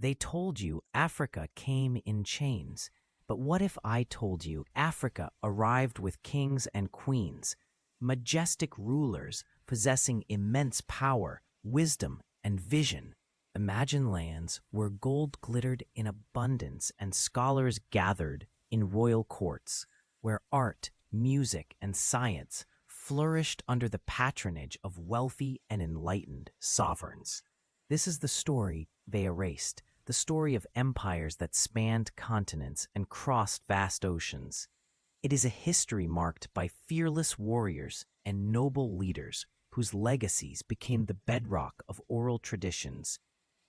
They told you Africa came in chains. But what if I told you Africa arrived with kings and queens, majestic rulers possessing immense power, wisdom, and vision? Imagine lands where gold glittered in abundance and scholars gathered in royal courts, where art, music, and science flourished under the patronage of wealthy and enlightened sovereigns. This is the story they erased, the story of empires that spanned continents and crossed vast oceans. It is a history marked by fearless warriors and noble leaders whose legacies became the bedrock of oral traditions,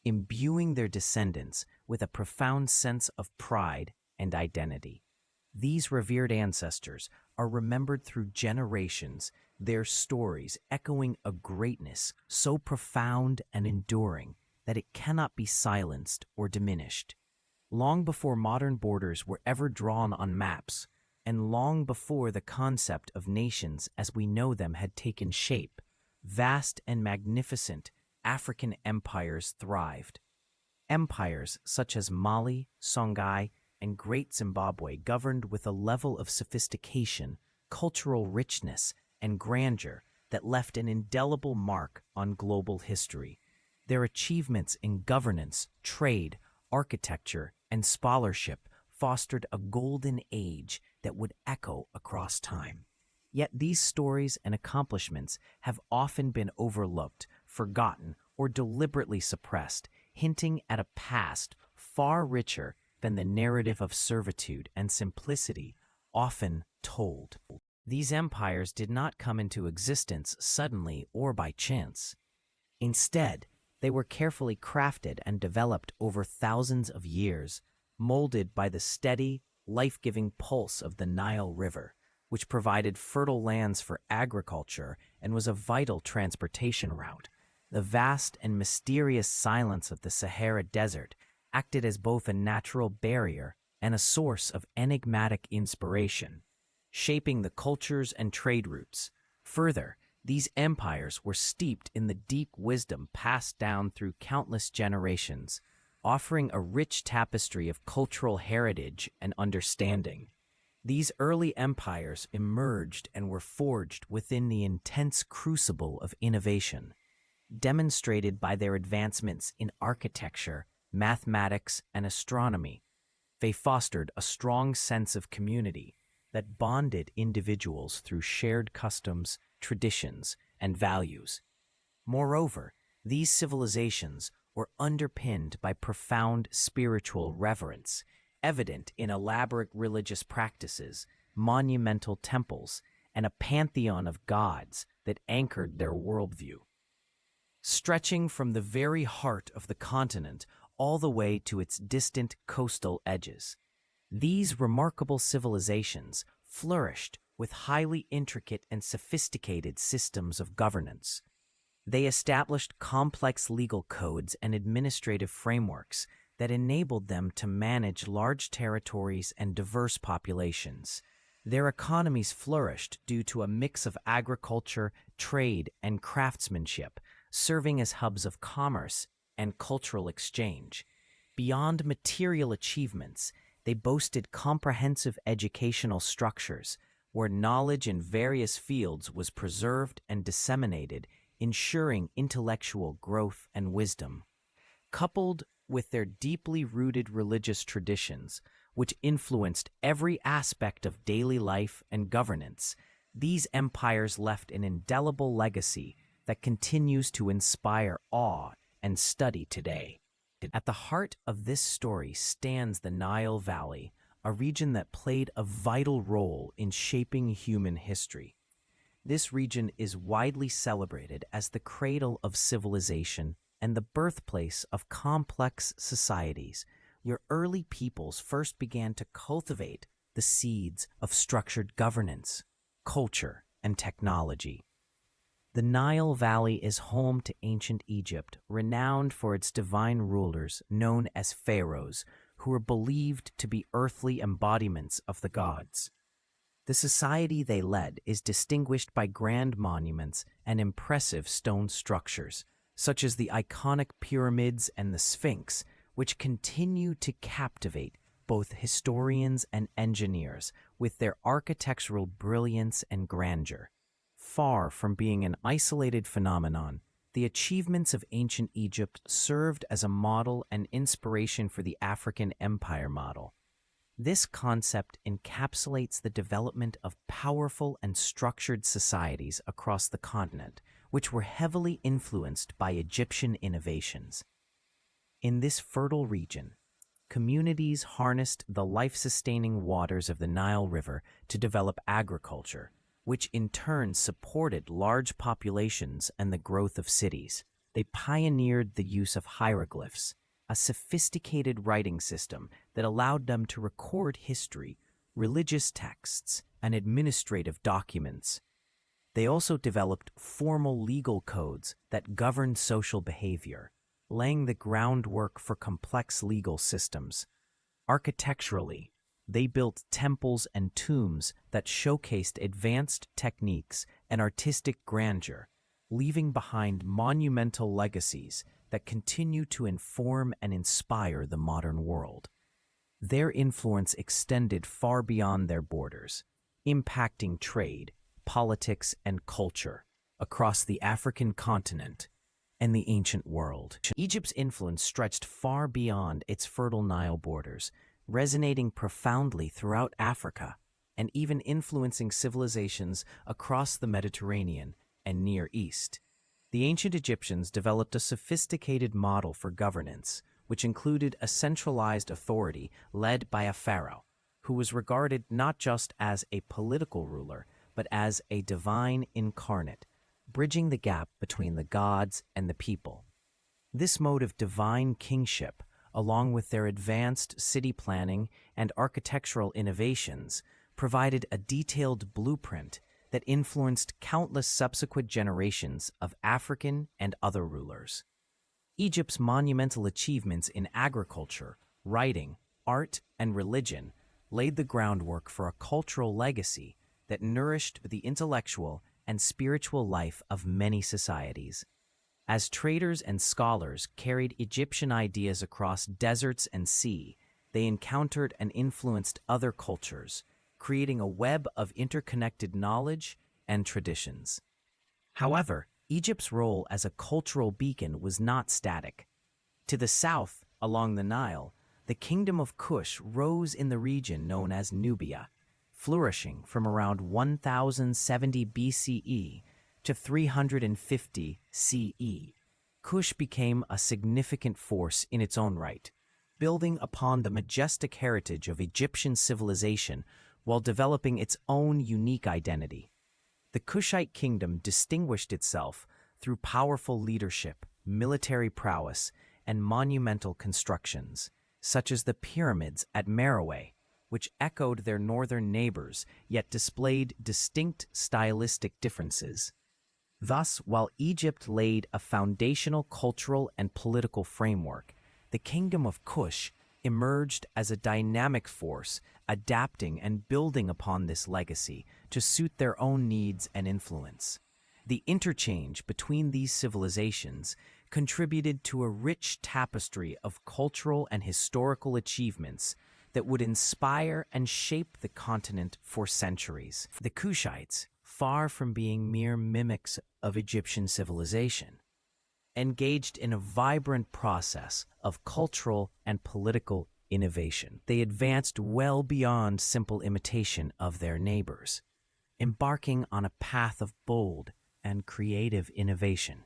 imbuing their descendants with a profound sense of pride and identity. These revered ancestors are remembered through generations, their stories echoing a greatness so profound and enduring that it cannot be silenced or diminished. Long before modern borders were ever drawn on maps, and long before the concept of nations as we know them had taken shape, vast and magnificent African empires thrived. Empires such as Mali, Songhai, and Great Zimbabwe governed with a level of sophistication, cultural richness, and grandeur that left an indelible mark on global history. Their achievements in governance, trade, architecture, and scholarship fostered a golden age that would echo across time. Yet these stories and accomplishments have often been overlooked, forgotten, or deliberately suppressed, hinting at a past far richer than the narrative of servitude and simplicity often told. These empires did not come into existence suddenly or by chance. Instead, they were carefully crafted and developed over thousands of years, molded by the steady, life-giving pulse of the Nile River, which provided fertile lands for agriculture and was a vital transportation route. The vast and mysterious silence of the Sahara Desert acted as both a natural barrier and a source of enigmatic inspiration, shaping the cultures and trade routes. Further, these empires were steeped in the deep wisdom passed down through countless generations, offering a rich tapestry of cultural heritage and understanding. These early empires emerged and were forged within the intense crucible of innovation, demonstrated by their advancements in architecture, mathematics, and astronomy. They fostered a strong sense of community that bonded individuals through shared customs, traditions, and values. Moreover, these civilizations were underpinned by profound spiritual reverence, evident in elaborate religious practices, monumental temples, and a pantheon of gods that anchored their worldview. Stretching from the very heart of the continent all the way to its distant coastal edges, these remarkable civilizations flourished with highly intricate and sophisticated systems of governance. They established complex legal codes and administrative frameworks that enabled them to manage large territories and diverse populations. Their economies flourished due to a mix of agriculture, trade, and craftsmanship, serving as hubs of commerce and cultural exchange. Beyond material achievements, they boasted comprehensive educational structures where knowledge in various fields was preserved and disseminated, ensuring intellectual growth and wisdom. Coupled with their deeply rooted religious traditions, which influenced every aspect of daily life and governance, these empires left an indelible legacy that continues to inspire awe and study today. At the heart of this story stands the Nile Valley, a region that played a vital role in shaping human history. This region is widely celebrated as the cradle of civilization and the birthplace of complex societies, where early peoples first began to cultivate the seeds of structured governance, culture, and technology. The Nile Valley is home to ancient Egypt, renowned for its divine rulers known as pharaohs, who are believed to be earthly embodiments of the gods. The society they led is distinguished by grand monuments and impressive stone structures, such as the iconic pyramids and the Sphinx, which continue to captivate both historians and engineers with their architectural brilliance and grandeur. Far from being an isolated phenomenon, the achievements of ancient Egypt served as a model and inspiration for the African empire model. This concept encapsulates the development of powerful and structured societies across the continent, which were heavily influenced by Egyptian innovations. In this fertile region, communities harnessed the life-sustaining waters of the Nile River to develop agriculture, which in turn supported large populations and the growth of cities. They pioneered the use of hieroglyphs, a sophisticated writing system that allowed them to record history, religious texts, and administrative documents. They also developed formal legal codes that governed social behavior, laying the groundwork for complex legal systems. Architecturally, they built temples and tombs that showcased advanced techniques and artistic grandeur, leaving behind monumental legacies that continue to inform and inspire the modern world. Their influence extended far beyond their borders, impacting trade, politics, and culture across the African continent and the ancient world. Egypt's influence stretched far beyond its fertile Nile borders, resonating profoundly throughout Africa and even influencing civilizations across the Mediterranean and Near East. The ancient Egyptians developed a sophisticated model for governance, which included a centralized authority led by a pharaoh, who was regarded not just as a political ruler, but as a divine incarnate, bridging the gap between the gods and the people. This mode of divine kingship, along with their advanced city planning and architectural innovations, provided a detailed blueprint that influenced countless subsequent generations of African and other rulers. Egypt's monumental achievements in agriculture, writing, art, and religion laid the groundwork for a cultural legacy that nourished the intellectual and spiritual life of many societies. As traders and scholars carried Egyptian ideas across deserts and sea, they encountered and influenced other cultures, creating a web of interconnected knowledge and traditions. However, Egypt's role as a cultural beacon was not static. To the south, along the Nile, the kingdom of Kush rose in the region known as Nubia, flourishing from around 1070 BCE to 350 CE. Kush became a significant force in its own right, building upon the majestic heritage of Egyptian civilization while developing its own unique identity. The Kushite kingdom distinguished itself through powerful leadership, military prowess, and monumental constructions, such as the pyramids at Meroe, which echoed their northern neighbors yet displayed distinct stylistic differences. Thus, while Egypt laid a foundational cultural and political framework, the Kingdom of Kush emerged as a dynamic force, adapting and building upon this legacy to suit their own needs and influence. The interchange between these civilizations contributed to a rich tapestry of cultural and historical achievements that would inspire and shape the continent for centuries. The Kushites, far from being mere mimics of Egyptian civilization, engaged in a vibrant process of cultural and political innovation. They advanced well beyond simple imitation of their neighbors, embarking on a path of bold and creative innovation.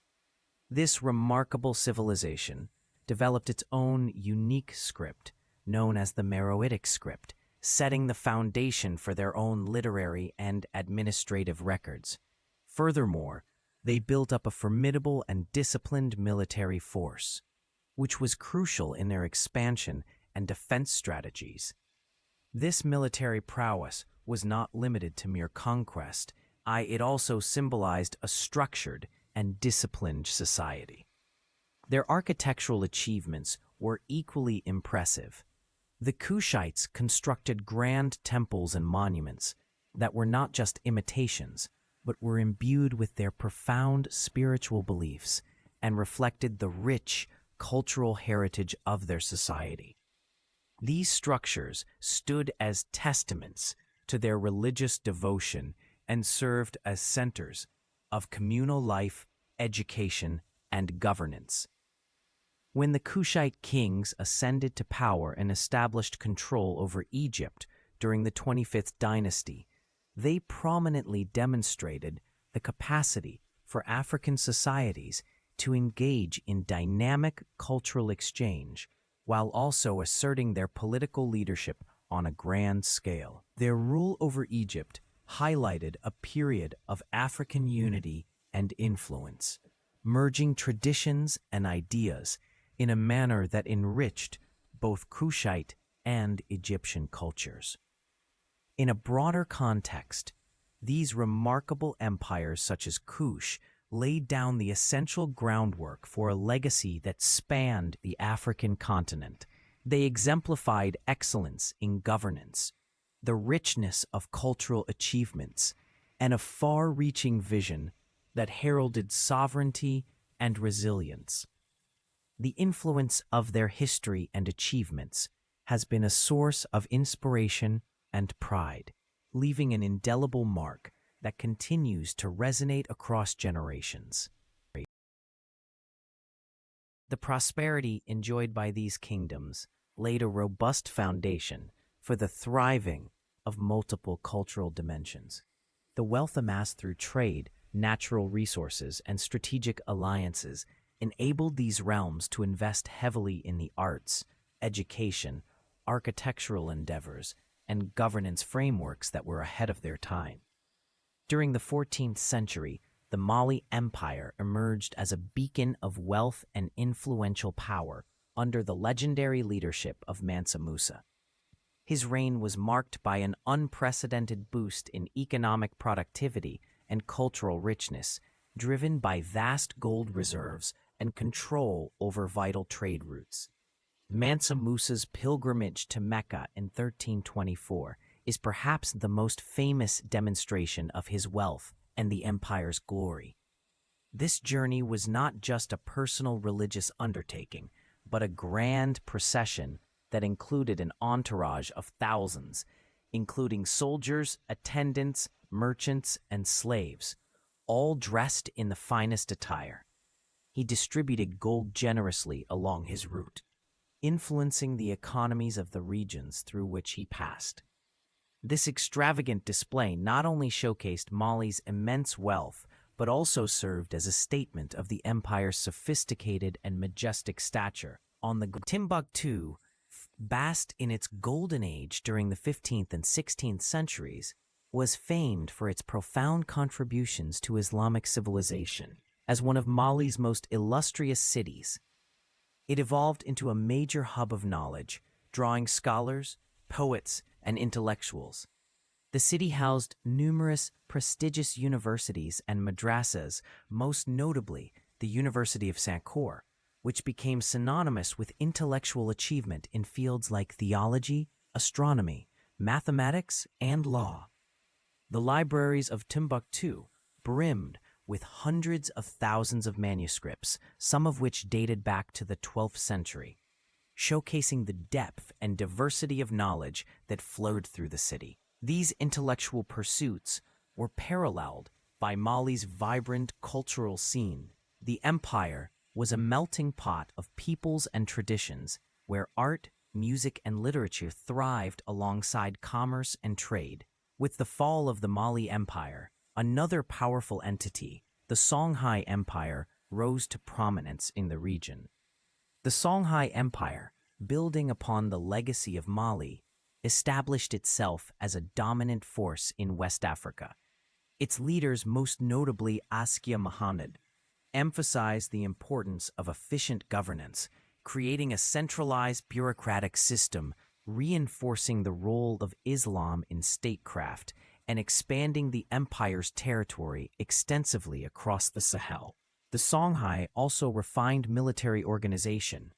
This remarkable civilization developed its own unique script, known as the Meroitic script, setting the foundation for their own literary and administrative records. Furthermore, they built up a formidable and disciplined military force, which was crucial in their expansion and defense strategies. This military prowess was not limited to mere conquest. It also symbolized a structured and disciplined society. Their architectural achievements were equally impressive. The Kushites constructed grand temples and monuments that were not just imitations, but were imbued with their profound spiritual beliefs and reflected the rich cultural heritage of their society. These structures stood as testaments to their religious devotion and served as centers of communal life, education, and governance. When the Kushite kings ascended to power and established control over Egypt during the 25th dynasty, they prominently demonstrated the capacity for African societies to engage in dynamic cultural exchange while also asserting their political leadership on a grand scale. Their rule over Egypt highlighted a period of African unity and influence, merging traditions and ideas in a manner that enriched both Kushite and Egyptian cultures. In a broader context, these remarkable empires such as Kush laid down the essential groundwork for a legacy that spanned the African continent. They exemplified excellence in governance, the richness of cultural achievements, and a far-reaching vision that heralded sovereignty and resilience. The influence of their history and achievements has been a source of inspiration and pride, leaving an indelible mark that continues to resonate across generations. The prosperity enjoyed by these kingdoms laid a robust foundation for the thriving of multiple cultural dimensions. The wealth amassed through trade, natural resources, and strategic alliances enabled these realms to invest heavily in the arts, education, architectural endeavors, and governance frameworks that were ahead of their time. During the 14th century, the Mali Empire emerged as a beacon of wealth and influential power under the legendary leadership of Mansa Musa. His reign was marked by an unprecedented boost in economic productivity and cultural richness, driven by vast gold reserves and control over vital trade routes. Mansa Musa's pilgrimage to Mecca in 1324 is perhaps the most famous demonstration of his wealth and the empire's glory. This journey was not just a personal religious undertaking, but a grand procession that included an entourage of thousands, including soldiers, attendants, merchants, and slaves, all dressed in the finest attire. He distributed gold generously along his route, influencing the economies of the regions through which he passed. This extravagant display not only showcased Mali's immense wealth, but also served as a statement of the empire's sophisticated and majestic stature. Timbuktu, basked in its golden age during the 15th and 16th centuries, was famed for its profound contributions to Islamic civilization. As one of Mali's most illustrious cities, it evolved into a major hub of knowledge, drawing scholars, poets, and intellectuals. The city housed numerous prestigious universities and madrasas, most notably the University of Sankore, which became synonymous with intellectual achievement in fields like theology, astronomy, mathematics, and law. The libraries of Timbuktu brimmed with hundreds of thousands of manuscripts, some of which dated back to the 12th century, showcasing the depth and diversity of knowledge that flowed through the city. These intellectual pursuits were paralleled by Mali's vibrant cultural scene. The empire was a melting pot of peoples and traditions where art, music, and literature thrived alongside commerce and trade. With the fall of the Mali Empire, another powerful entity, the Songhai Empire, rose to prominence in the region. The Songhai Empire, building upon the legacy of Mali, established itself as a dominant force in West Africa. Its leaders, most notably Askia Muhammad, emphasized the importance of efficient governance, creating a centralized bureaucratic system, reinforcing the role of Islam in statecraft, and expanding the empire's territory extensively across the Sahel. The Songhai also refined military organization,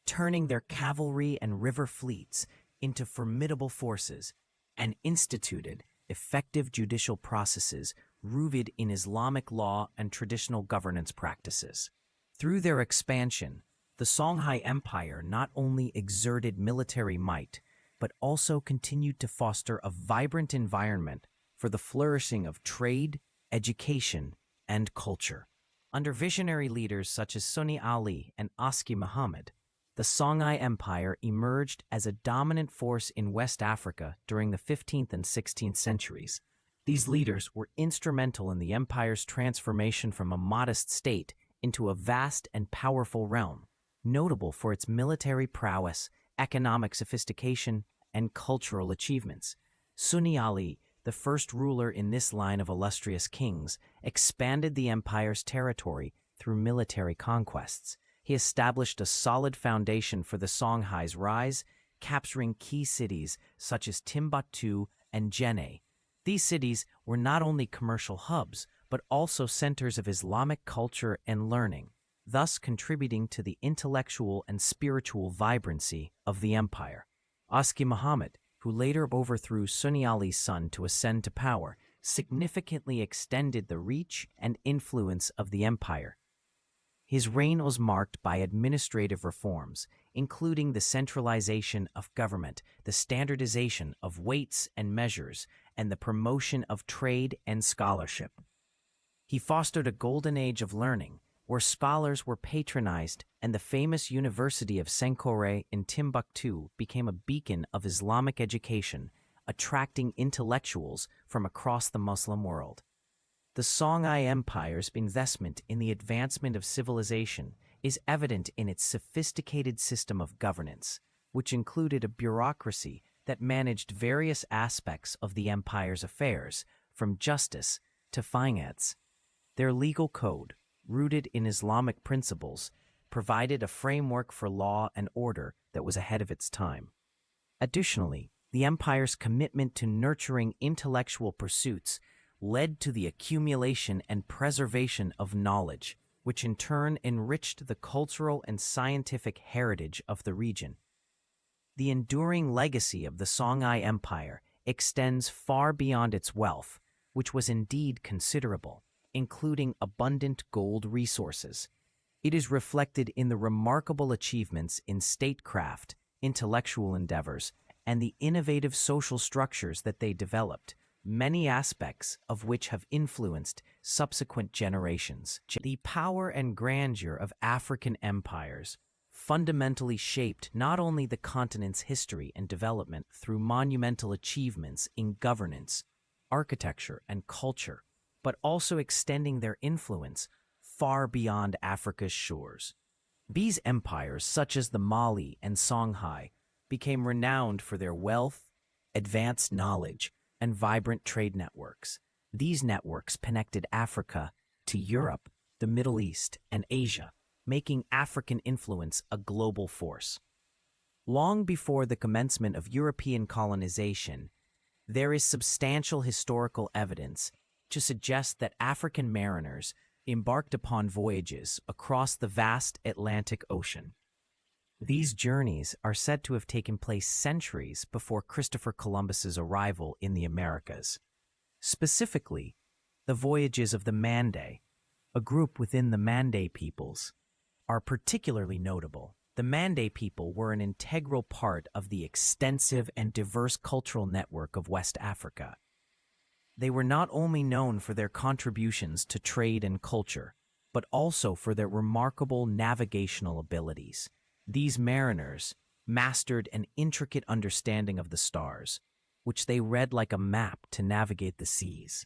turning their cavalry and river fleets into formidable forces, and instituted effective judicial processes rooted in Islamic law and traditional governance practices. Through their expansion, The Songhai Empire not only exerted military might, but also continued to foster a vibrant environment for the flourishing of trade, education, and culture. Under visionary leaders such as Sunni Ali and Aski Muhammad, the Songhai Empire emerged as a dominant force in West Africa during the 15th and 16th centuries. These leaders were instrumental in the empire's transformation from a modest state into a vast and powerful realm, notable for its military prowess, economic sophistication, and cultural achievements. Sunni Ali, the first ruler in this line of illustrious kings, expanded the empire's territory through military conquests. He established a solid foundation for the Songhai's rise, capturing key cities such as Timbuktu and Jenne. These cities were not only commercial hubs, but also centers of Islamic culture and learning, thus contributing to the intellectual and spiritual vibrancy of the empire. Aski Muhammad, who later overthrew Sunni Ali's son to ascend to power, significantly extended the reach and influence of the empire. His reign was marked by administrative reforms, including the centralization of government, the standardization of weights and measures, and the promotion of trade and scholarship. He fostered a golden age of learning, where scholars were patronized, and the famous University of Sankore in Timbuktu became a beacon of Islamic education, attracting intellectuals from across the Muslim world. The Songhai Empire's investment in the advancement of civilization is evident in its sophisticated system of governance, which included a bureaucracy that managed various aspects of the empire's affairs, from justice to finance. Their legal code, rooted in Islamic principles, provided a framework for law and order that was ahead of its time. Additionally, the empire's commitment to nurturing intellectual pursuits led to the accumulation and preservation of knowledge, which in turn enriched the cultural and scientific heritage of the region. The enduring legacy of the Songhai Empire extends far beyond its wealth, which was indeed considerable, including abundant gold resources. It is reflected in the remarkable achievements in statecraft, intellectual endeavors, and the innovative social structures that they developed, many aspects of which have influenced subsequent generations. The power and grandeur of African empires fundamentally shaped not only the continent's history and development through monumental achievements in governance, architecture, and culture, but also extending their influence far beyond Africa's shores. These empires, such as the Mali and Songhai, became renowned for their wealth, advanced knowledge, and vibrant trade networks. These networks connected Africa to Europe, the Middle East, and Asia, making African influence a global force. Long before the commencement of European colonization, there is substantial historical evidence to suggest that African mariners embarked upon voyages across the vast Atlantic Ocean. These journeys are said to have taken place centuries before Christopher Columbus's arrival in the Americas. Specifically, the voyages of the Mande, a group within the Mande peoples, are particularly notable. The Mande people were an integral part of the extensive and diverse cultural network of West Africa. They were not only known for their contributions to trade and culture, but also for their remarkable navigational abilities. These mariners mastered an intricate understanding of the stars, which they read like a map to navigate the seas.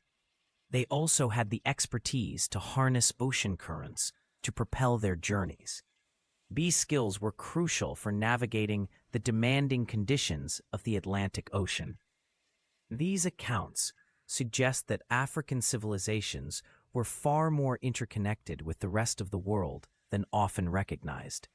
They also had the expertise to harness ocean currents to propel their journeys. These skills were crucial for navigating the demanding conditions of the Atlantic Ocean. These accounts suggest that African civilizations were far more interconnected with the rest of the world than often recognized.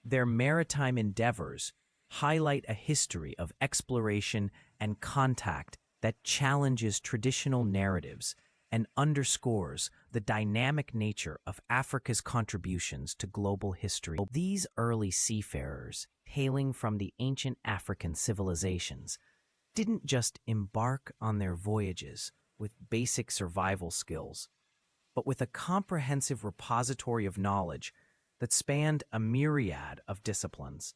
Their maritime endeavors highlight a history of exploration and contact that challenges traditional narratives and underscores the dynamic nature of Africa's contributions to global history. These early seafarers, hailing from the ancient African civilizations, didn't just embark on their voyages with basic survival skills, but with a comprehensive repository of knowledge that spanned a myriad of disciplines.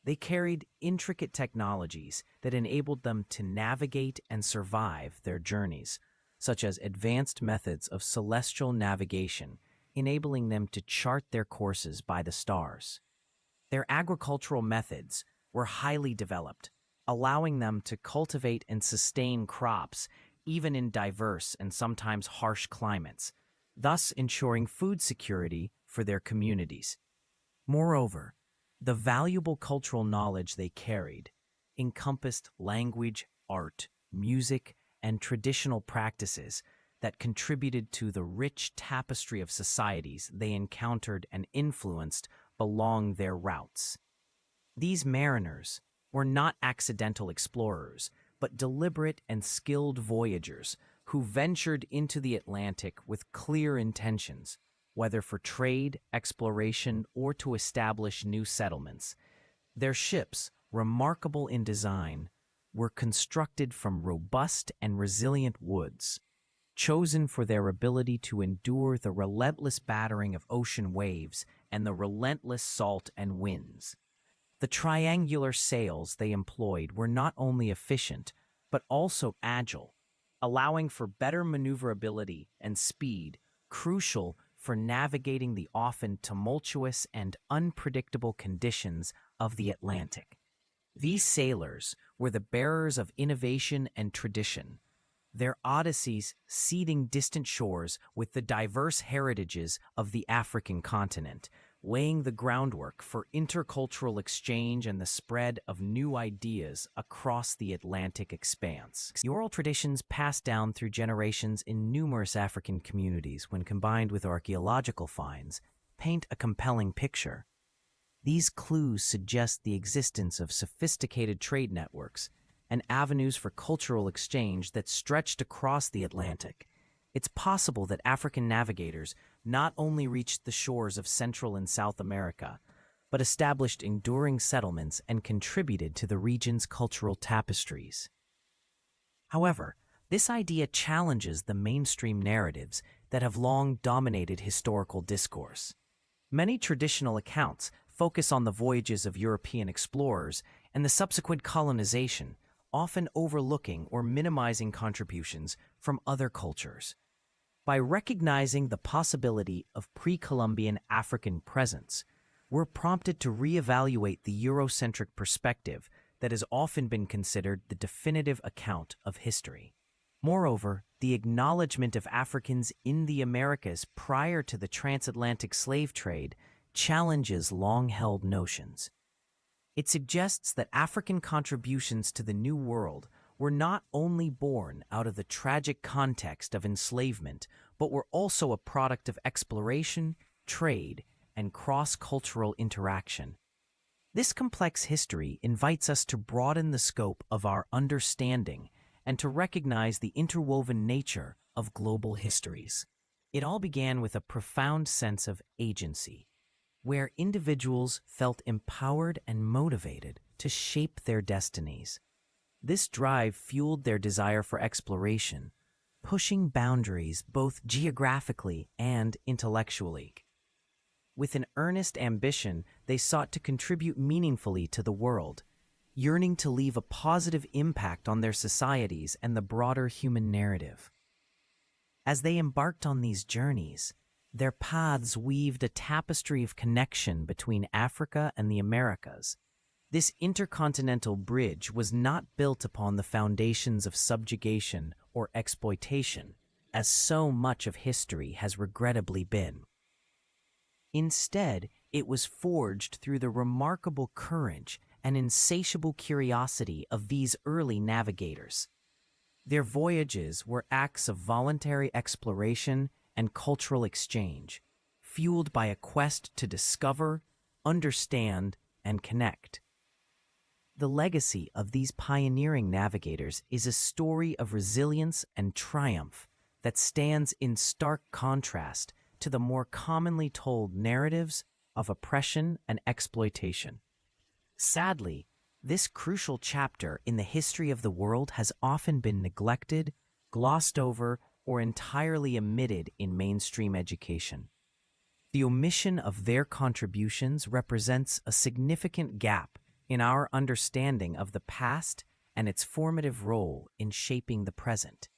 They carried intricate technologies that enabled them to navigate and survive their journeys, such as advanced methods of celestial navigation, enabling them to chart their courses by the stars. Their agricultural methods were highly developed, allowing them to cultivate and sustain crops even in diverse and sometimes harsh climates, thus ensuring food security for their communities. Moreover, the valuable cultural knowledge they carried encompassed language, art, music, and traditional practices that contributed to the rich tapestry of societies they encountered and influenced along their routes. These mariners were not accidental explorers, but deliberate and skilled voyagers who ventured into the Atlantic with clear intentions, whether for trade, exploration, or to establish new settlements. Their ships, remarkable in design, were constructed from robust and resilient woods, chosen for their ability to endure the relentless battering of ocean waves and the relentless salt and winds. The triangular sails they employed were not only efficient, but also agile, allowing for better maneuverability and speed, crucial for navigating the often tumultuous and unpredictable conditions of the Atlantic. These sailors were the bearers of innovation and tradition, their odysseys seeding distant shores with the diverse heritages of the African continent, laying the groundwork for intercultural exchange and the spread of new ideas across the Atlantic expanse. The oral traditions passed down through generations in numerous African communities, when combined with archaeological finds, paint a compelling picture. These clues suggest the existence of sophisticated trade networks and avenues for cultural exchange that stretched across the Atlantic. It's possible that African navigators not only reached the shores of Central and South America, but established enduring settlements and contributed to the region's cultural tapestries. However, this idea challenges the mainstream narratives that have long dominated historical discourse. Many traditional accounts focus on the voyages of European explorers and the subsequent colonization, often overlooking or minimizing contributions from other cultures. By recognizing the possibility of pre-Columbian African presence, we're prompted to reevaluate the Eurocentric perspective that has often been considered the definitive account of history. Moreover, the acknowledgement of Africans in the Americas prior to the transatlantic slave trade challenges long-held notions. It suggests that African contributions to the New World were not only born out of the tragic context of enslavement, but were also a product of exploration, trade, and cross-cultural interaction. This complex history invites us to broaden the scope of our understanding and to recognize the interwoven nature of global histories. It all began with a profound sense of agency, where individuals felt empowered and motivated to shape their destinies. This drive fueled their desire for exploration, pushing boundaries both geographically and intellectually. With an earnest ambition, they sought to contribute meaningfully to the world, yearning to leave a positive impact on their societies and the broader human narrative. As they embarked on these journeys, their paths weaved a tapestry of connection between Africa and the Americas. This intercontinental bridge was not built upon the foundations of subjugation or exploitation, as so much of history has regrettably been. Instead, it was forged through the remarkable courage and insatiable curiosity of these early navigators. Their voyages were acts of voluntary exploration and cultural exchange, fueled by a quest to discover, understand, and connect. The legacy of these pioneering navigators is a story of resilience and triumph that stands in stark contrast to the more commonly told narratives of oppression and exploitation. Sadly, this crucial chapter in the history of the world has often been neglected, glossed over, or entirely omitted in mainstream education. The omission of their contributions represents a significant gap in our understanding of the past and its formative role in shaping the present.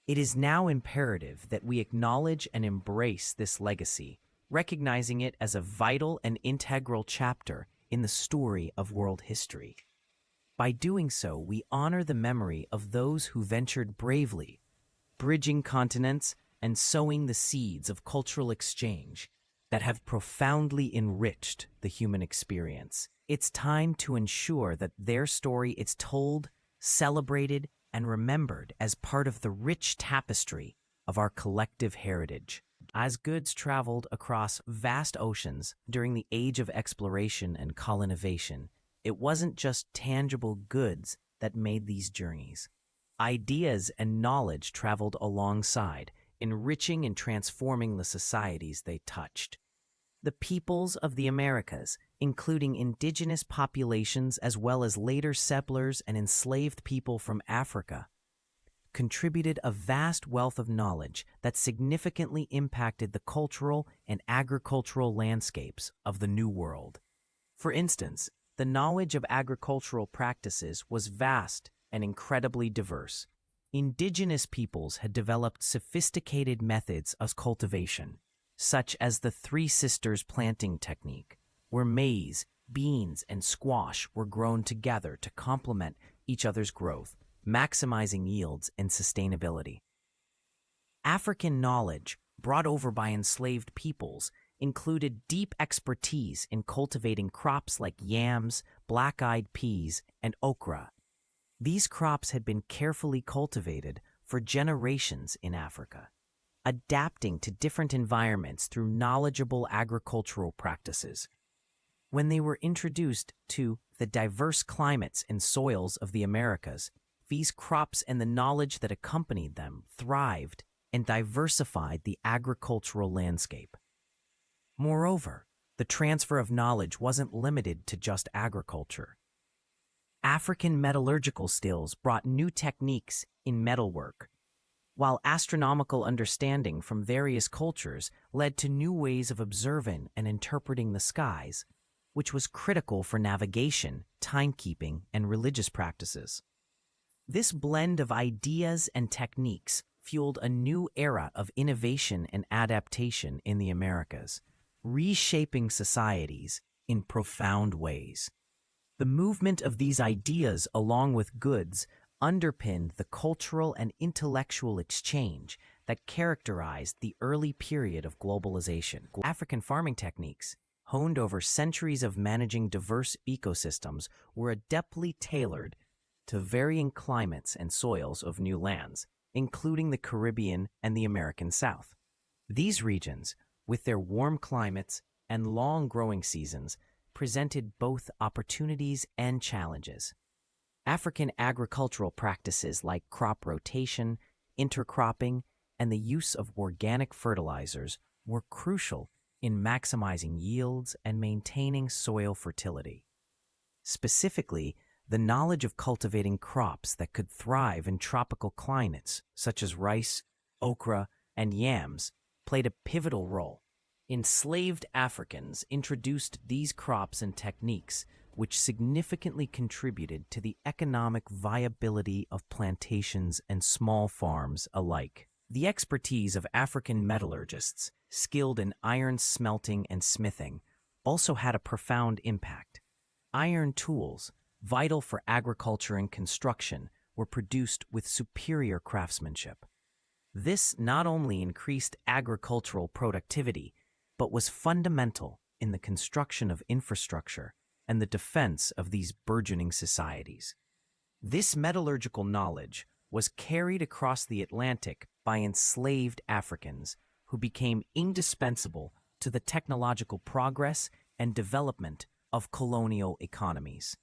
It is now imperative that we acknowledge and embrace this legacy, recognizing it as a vital and integral chapter in the story of world history. By doing so, we honor the memory of those who ventured bravely, bridging continents and sowing the seeds of cultural exchange that have profoundly enriched the human experience. It's time to ensure that their story is told, celebrated, and remembered as part of the rich tapestry of our collective heritage. As goods traveled across vast oceans during the age of exploration and colonization, it wasn't just tangible goods that made these journeys. Ideas and knowledge traveled alongside, enriching and transforming the societies they touched. The peoples of the Americas, including indigenous populations as well as later settlers and enslaved people from Africa, contributed a vast wealth of knowledge that significantly impacted the cultural and agricultural landscapes of the New World. For instance, the knowledge of agricultural practices was vast and incredibly diverse. Indigenous peoples had developed sophisticated methods of cultivation, such as the Three Sisters planting technique, where maize, beans, and squash were grown together to complement each other's growth, maximizing yields and sustainability. African knowledge, brought over by enslaved peoples, included deep expertise in cultivating crops like yams, black-eyed peas, and okra. These crops had been carefully cultivated for generations in Africa, adapting to different environments through knowledgeable agricultural practices. When they were introduced to the diverse climates and soils of the Americas, these crops and the knowledge that accompanied them thrived and diversified the agricultural landscape. Moreover, the transfer of knowledge wasn't limited to just agriculture. African metallurgical skills brought new techniques in metalwork, while astronomical understanding from various cultures led to new ways of observing and interpreting the skies, which was critical for navigation, timekeeping, and religious practices. This blend of ideas and techniques fueled a new era of innovation and adaptation in the Americas, reshaping societies in profound ways. The movement of these ideas, along with goods, underpinned the cultural and intellectual exchange that characterized the early period of globalization. African farming techniques, honed over centuries of managing diverse ecosystems, were adeptly tailored to varying climates and soils of new lands, including the Caribbean and the American South. These regions, with their warm climates and long growing seasons, presented both opportunities and challenges. African agricultural practices like crop rotation, intercropping, and the use of organic fertilizers were crucial in maximizing yields and maintaining soil fertility. Specifically, the knowledge of cultivating crops that could thrive in tropical climates, such as rice, okra, and yams, played a pivotal role. Enslaved Africans introduced these crops and techniques, which significantly contributed to the economic viability of plantations and small farms alike. The expertise of African metallurgists, skilled in iron smelting and smithing, also had a profound impact. Iron tools, vital for agriculture and construction, were produced with superior craftsmanship. This not only increased agricultural productivity, but was fundamental in the construction of infrastructure and the defense of these burgeoning societies. This metallurgical knowledge was carried across the Atlantic by enslaved Africans who became indispensable to the technological progress and development of colonial economies.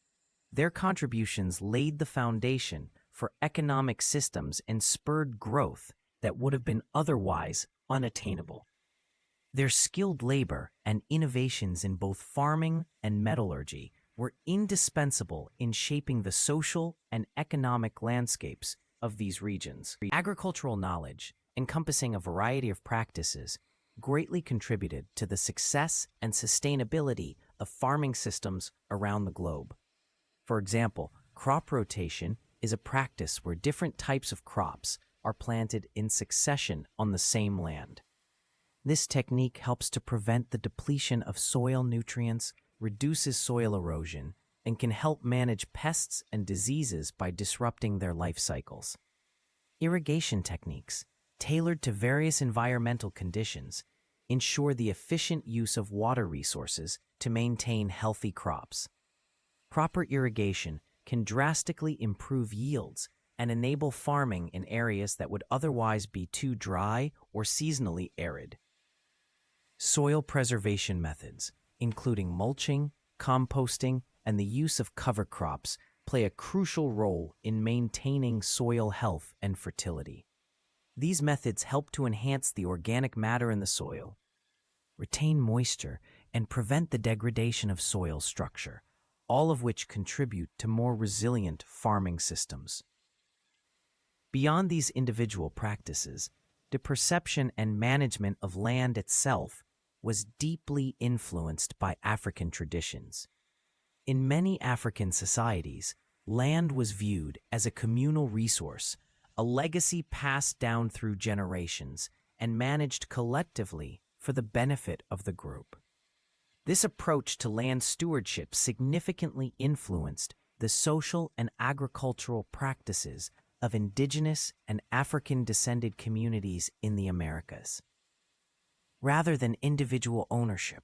Their contributions laid the foundation for economic systems and spurred growth that would have been otherwise unattainable. Their skilled labor and innovations in both farming and metallurgy were indispensable in shaping the social and economic landscapes of these regions. Agricultural knowledge, encompassing a variety of practices, greatly contributed to the success and sustainability of farming systems around the globe. For example, crop rotation is a practice where different types of crops are planted in succession on the same land. This technique helps to prevent the depletion of soil nutrients, reduces soil erosion, and can help manage pests and diseases by disrupting their life cycles. Irrigation techniques, tailored to various environmental conditions, ensure the efficient use of water resources to maintain healthy crops. Proper irrigation can drastically improve yields and enable farming in areas that would otherwise be too dry or seasonally arid. Soil preservation methods, including mulching, composting, and the use of cover crops, play a crucial role in maintaining soil health and fertility. These methods help to enhance the organic matter in the soil, retain moisture, and prevent the degradation of soil structure, all of which contribute to more resilient farming systems. Beyond these individual practices, the perception and management of land itself was deeply influenced by African traditions. In many African societies, land was viewed as a communal resource, a legacy passed down through generations and managed collectively for the benefit of the group. This approach to land stewardship significantly influenced the social and agricultural practices of indigenous and African-descended communities in the Americas. Rather than individual ownership,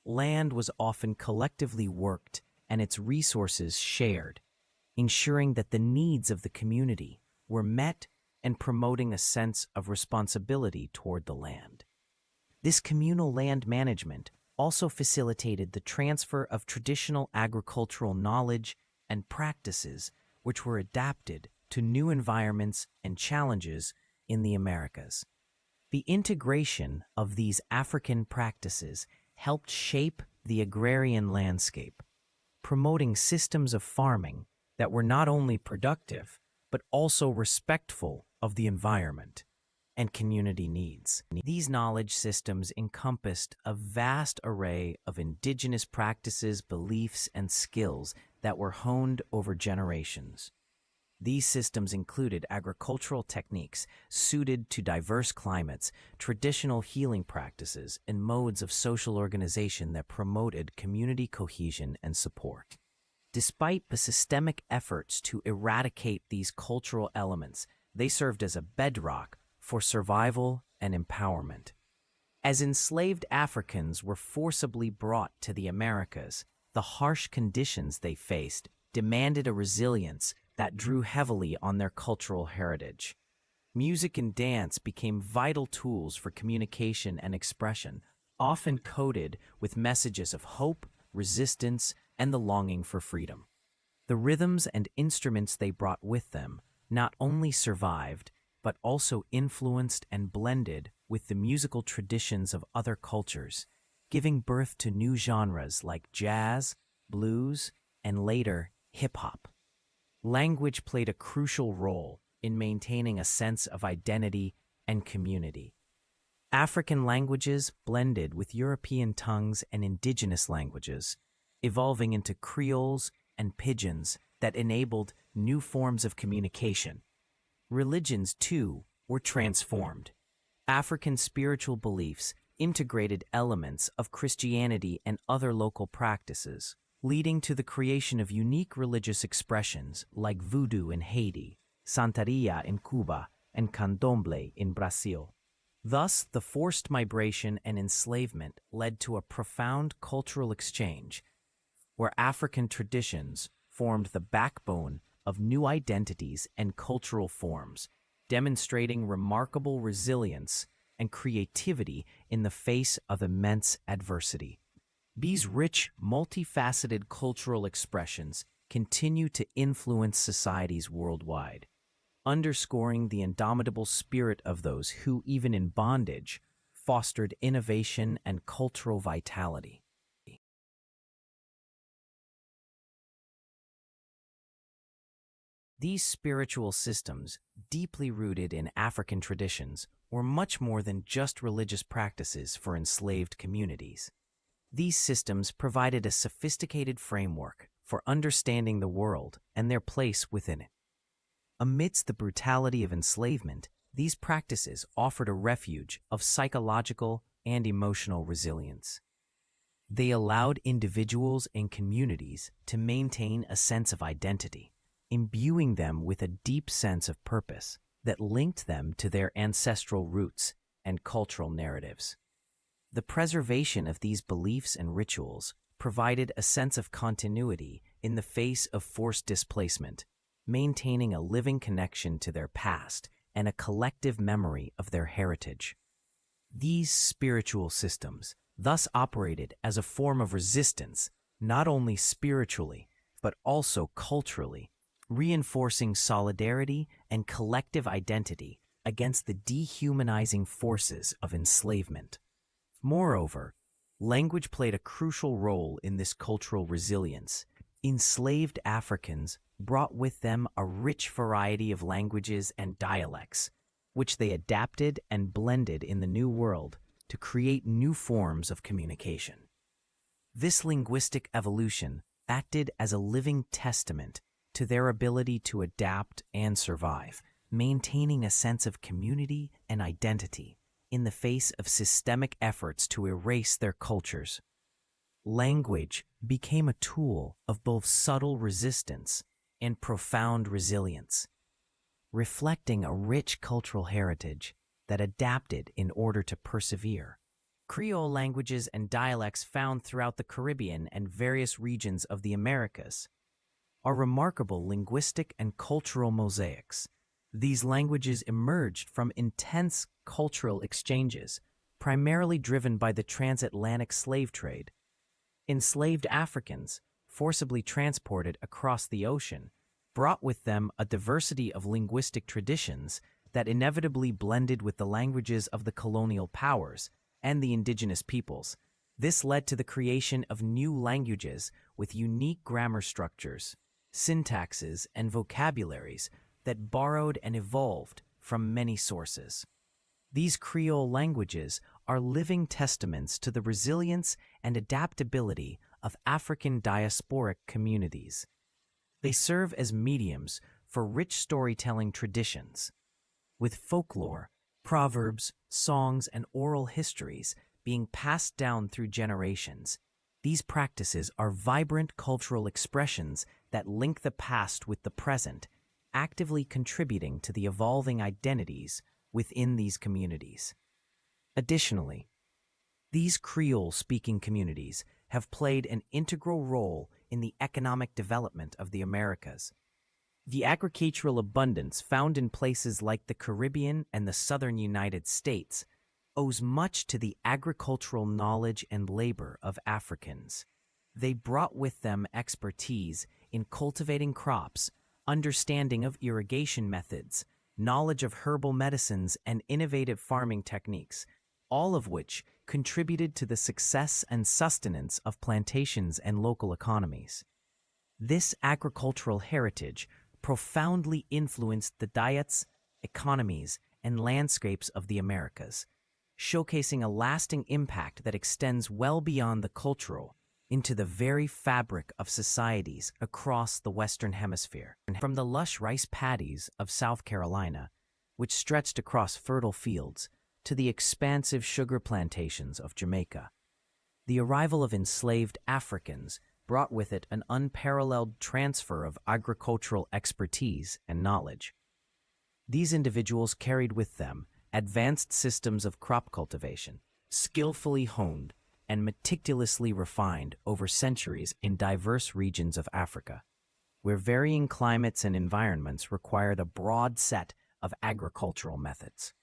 land was often collectively worked and its resources shared, ensuring that the needs of the community were met and promoting a sense of responsibility toward the land. This communal land management also facilitated the transfer of traditional agricultural knowledge and practices which were adapted to new environments and challenges in the Americas. The integration of these African practices helped shape the agrarian landscape, promoting systems of farming that were not only productive, but also respectful of the environment and community needs. These knowledge systems encompassed a vast array of indigenous practices, beliefs, and skills that were honed over generations. These systems included agricultural techniques suited to diverse climates, traditional healing practices, and modes of social organization that promoted community cohesion and support. Despite the systemic efforts to eradicate these cultural elements, they served as a bedrock for survival and empowerment. As enslaved Africans were forcibly brought to the Americas, the harsh conditions they faced demanded a resilience that drew heavily on their cultural heritage. Music and dance became vital tools for communication and expression, often coded with messages of hope, resistance, and the longing for freedom. The rhythms and instruments they brought with them not only survived, but also influenced and blended with the musical traditions of other cultures, giving birth to new genres like jazz, blues, and later hip-hop. Language played a crucial role in maintaining a sense of identity and community. African languages blended with European tongues and indigenous languages, evolving into creoles and pidgins that enabled new forms of communication. Religions, too, were transformed. African spiritual beliefs integrated elements of Christianity and other local practices, leading to the creation of unique religious expressions like voodoo in Haiti, Santeria in Cuba, and candomblé in Brazil. Thus, the forced migration and enslavement led to a profound cultural exchange, where African traditions formed the backbone of new identities and cultural forms, demonstrating remarkable resilience and creativity in the face of immense adversity. These rich, multifaceted cultural expressions continue to influence societies worldwide, underscoring the indomitable spirit of those who, even in bondage, fostered innovation and cultural vitality. These spiritual systems, deeply rooted in African traditions, were much more than just religious practices for enslaved communities. These systems provided a sophisticated framework for understanding the world and their place within it. Amidst the brutality of enslavement, these practices offered a refuge of psychological and emotional resilience. They allowed individuals and communities to maintain a sense of identity, imbuing them with a deep sense of purpose that linked them to their ancestral roots and cultural narratives. The preservation of these beliefs and rituals provided a sense of continuity in the face of forced displacement, maintaining a living connection to their past and a collective memory of their heritage. These spiritual systems thus operated as a form of resistance, not only spiritually, but also culturally, reinforcing solidarity and collective identity against the dehumanizing forces of enslavement. Moreover, language played a crucial role in this cultural resilience. Enslaved Africans brought with them a rich variety of languages and dialects, which they adapted and blended in the New World to create new forms of communication. This linguistic evolution acted as a living testament to their ability to adapt and survive, maintaining a sense of community and identity in the face of systemic efforts to erase their cultures. Language became a tool of both subtle resistance and profound resilience, reflecting a rich cultural heritage that adapted in order to persevere. Creole languages and dialects found throughout the Caribbean and various regions of the Americas are remarkable linguistic and cultural mosaics. These languages emerged from intense cultural exchanges, primarily driven by the transatlantic slave trade. Enslaved Africans, forcibly transported across the ocean, brought with them a diversity of linguistic traditions that inevitably blended with the languages of the colonial powers and the indigenous peoples. This led to the creation of new languages with unique grammar structures, syntaxes, and vocabularies that borrowed and evolved from many sources. These Creole languages are living testaments to the resilience and adaptability of African diasporic communities. They serve as mediums for rich storytelling traditions, with folklore, proverbs, songs, and oral histories being passed down through generations. These practices are vibrant cultural expressions that link the past with the present, actively contributing to the evolving identities within these communities. Additionally, these Creole-speaking communities have played an integral role in the economic development of the Americas. The agricultural abundance found in places like the Caribbean and the southern United States owes much to the agricultural knowledge and labor of Africans. They brought with them expertise in cultivating crops, understanding of irrigation methods, knowledge of herbal medicines, and innovative farming techniques, all of which contributed to the success and sustenance of plantations and local economies. This agricultural heritage profoundly influenced the diets, economies, and landscapes of the Americas, showcasing a lasting impact that extends well beyond the cultural into the very fabric of societies across the Western Hemisphere. From the lush rice paddies of South Carolina, which stretched across fertile fields, to the expansive sugar plantations of Jamaica, the arrival of enslaved Africans brought with it an unparalleled transfer of agricultural expertise and knowledge. These individuals carried with them advanced systems of crop cultivation, skillfully honed and meticulously refined over centuries in diverse regions of Africa, where varying climates and environments required a broad set of agricultural methods.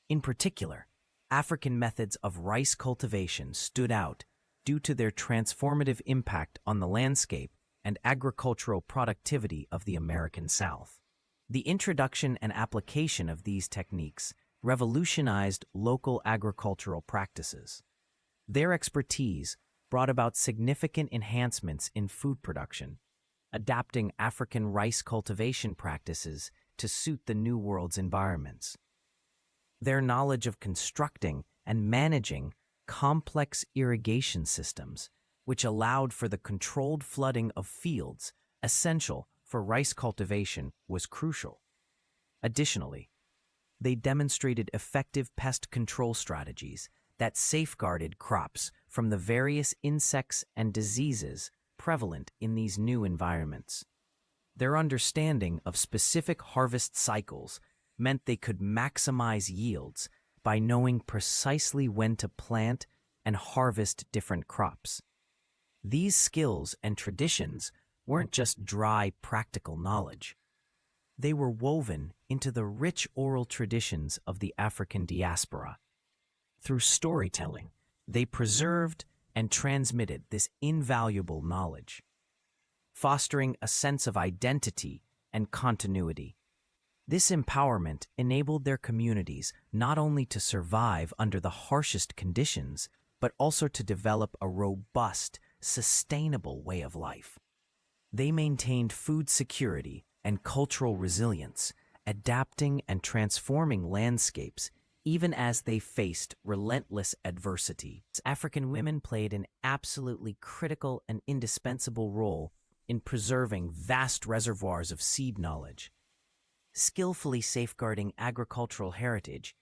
In particular, African methods of rice cultivation stood out due to their transformative impact on the landscape and agricultural productivity of the American South. The introduction and application of these techniques revolutionized local agricultural practices. Their expertise brought about significant enhancements in food production, adapting African rice cultivation practices to suit the New World's environments. Their knowledge of constructing and managing complex irrigation systems, which allowed for the controlled flooding of fields essential for rice cultivation, was crucial. Additionally, they demonstrated effective pest control strategies that safeguarded crops from the various insects and diseases prevalent in these new environments. Their understanding of specific harvest cycles meant they could maximize yields by knowing precisely when to plant and harvest different crops. These skills and traditions weren't just dry, practical knowledge. They were woven into the rich oral traditions of the African diaspora. Through storytelling, they preserved and transmitted this invaluable knowledge, fostering a sense of identity and continuity. This empowerment enabled their communities not only to survive under the harshest conditions, but also to develop a robust, sustainable way of life. They maintained food security and cultural resilience, adapting and transforming landscapes even as they faced relentless adversity. African women played an absolutely critical and indispensable role in preserving vast reservoirs of seed knowledge, skillfully safeguarding agricultural heritage,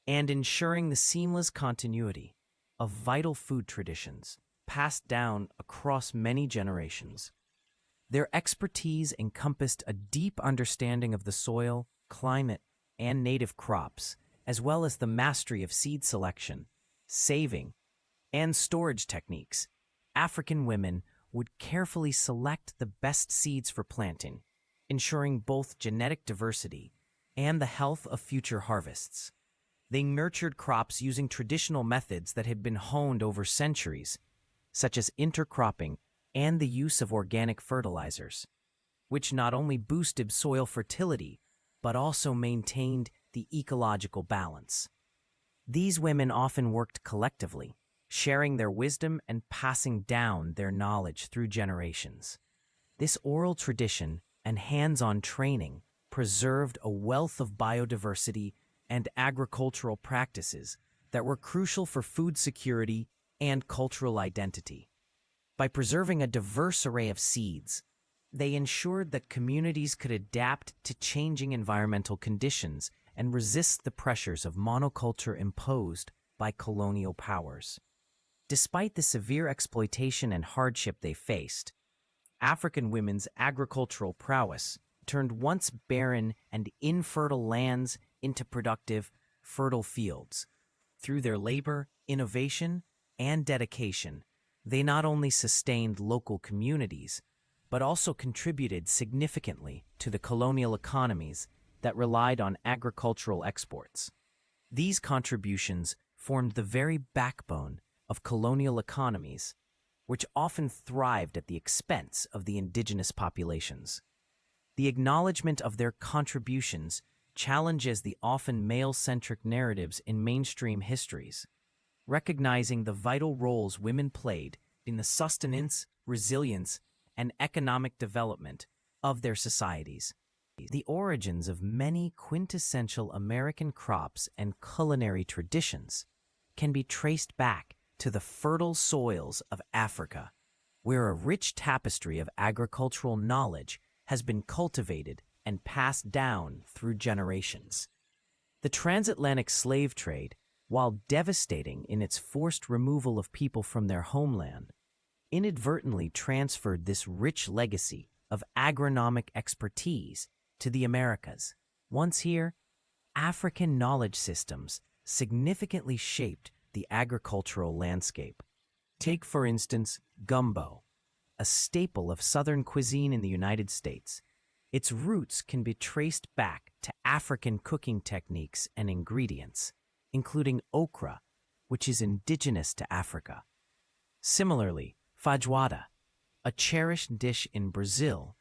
and ensuring the seamless continuity of vital food traditions passed down across many generations. Their expertise encompassed a deep understanding of the soil, climate, and native crops, as well as the mastery of seed selection, saving, and storage techniques. African women would carefully select the best seeds for planting, ensuring both genetic diversity and the health of future harvests. They nurtured crops using traditional methods that had been honed over centuries, such as intercropping and the use of organic fertilizers, which not only boosted soil fertility, but also maintained the ecological balance. These women often worked collectively, sharing their wisdom and passing down their knowledge through generations. This oral tradition and hands-on training preserved a wealth of biodiversity and agricultural practices that were crucial for food security and cultural identity. By preserving a diverse array of seeds, they ensured that communities could adapt to changing environmental conditions and resist the pressures of monoculture imposed by colonial powers. Despite the severe exploitation and hardship they faced, African women's agricultural prowess turned once barren and infertile lands into productive, fertile fields. Through their labor, innovation, and dedication, they not only sustained local communities, but also contributed significantly to the colonial economies that relied on agricultural exports. These contributions formed the very backbone of colonial economies, which often thrived at the expense of the indigenous populations. The acknowledgement of their contributions challenges the often male-centric narratives in mainstream histories, recognizing the vital roles women played in the sustenance, resilience, and economic development of their societies. The origins of many quintessential American crops and culinary traditions can be traced back to the fertile soils of Africa, where a rich tapestry of agricultural knowledge has been cultivated and passed down through generations. The transatlantic slave trade, while devastating in its forced removal of people from their homeland, inadvertently transferred this rich legacy of agronomic expertise to the Americas. Once here, African knowledge systems significantly shaped the agricultural landscape. Take, for instance, gumbo, a staple of Southern cuisine in the United States. Its roots can be traced back to African cooking techniques and ingredients, including okra, which is indigenous to Africa. Similarly, feijoada, a cherished dish in Brazil,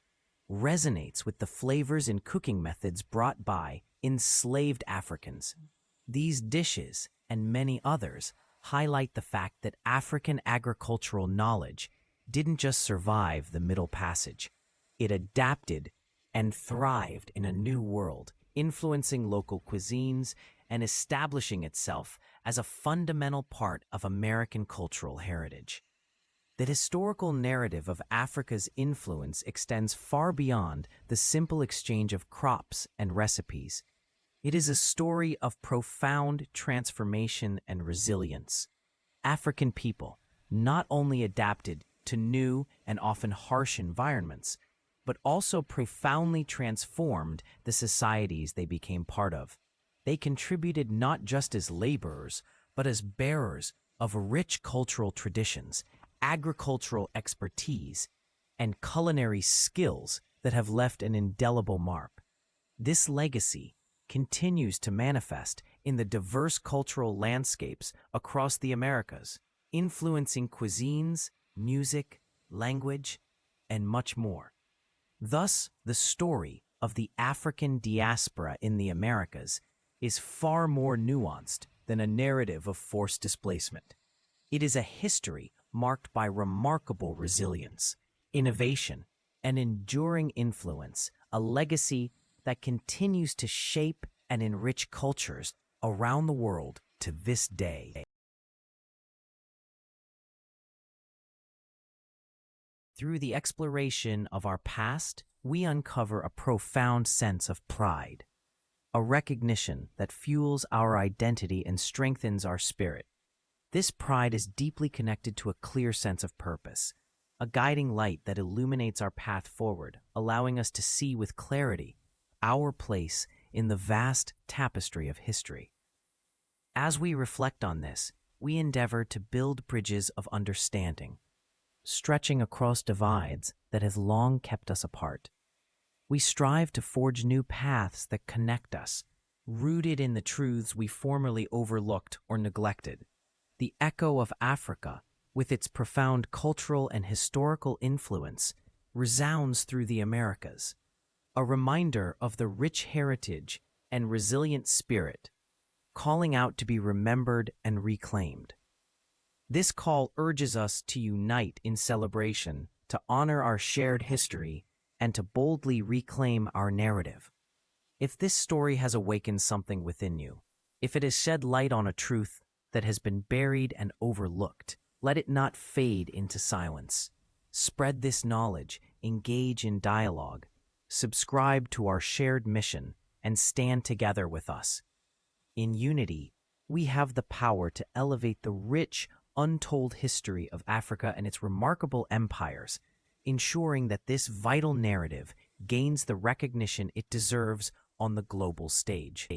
resonates with the flavors and cooking methods brought by enslaved Africans. These dishes, and many others, highlight the fact that African agricultural knowledge didn't just survive the Middle Passage. it adapted and thrived in a new world, influencing local cuisines and establishing itself as a fundamental part of American cultural heritage. The historical narrative of Africa's influence extends far beyond the simple exchange of crops and recipes. It is a story of profound transformation and resilience. African people not only adapted to new and often harsh environments, but also profoundly transformed the societies they became part of. They contributed not just as laborers, but as bearers of rich cultural traditions, agricultural expertise, and culinary skills that have left an indelible mark. This legacy continues to manifest in the diverse cultural landscapes across the Americas, influencing cuisines, music, language, and much more. Thus, the story of the African diaspora in the Americas is far more nuanced than a narrative of forced displacement. It is a history marked by remarkable resilience, innovation, and enduring influence, a legacy that continues to shape and enrich cultures around the world to this day. Through the exploration of our past, we uncover a profound sense of pride, a recognition that fuels our identity and strengthens our spirit. This pride is deeply connected to a clear sense of purpose, a guiding light that illuminates our path forward, allowing us to see with clarity our place in the vast tapestry of history. As we reflect on this, we endeavor to build bridges of understanding, stretching across divides that have long kept us apart. We strive to forge new paths that connect us, rooted in the truths we formerly overlooked or neglected. The echo of Africa, with its profound cultural and historical influence, resounds through the Americas, a reminder of the rich heritage and resilient spirit, calling out to be remembered and reclaimed. This call urges us to unite in celebration, to honor our shared history, and to boldly reclaim our narrative. If this story has awakened something within you, if it has shed light on a truth that has been buried and overlooked, let it not fade into silence. Spread this knowledge, engage in dialogue, subscribe to our shared mission, and stand together with us. In unity, we have the power to elevate the rich, untold history of Africa and its remarkable empires, ensuring that this vital narrative gains the recognition it deserves on the global stage.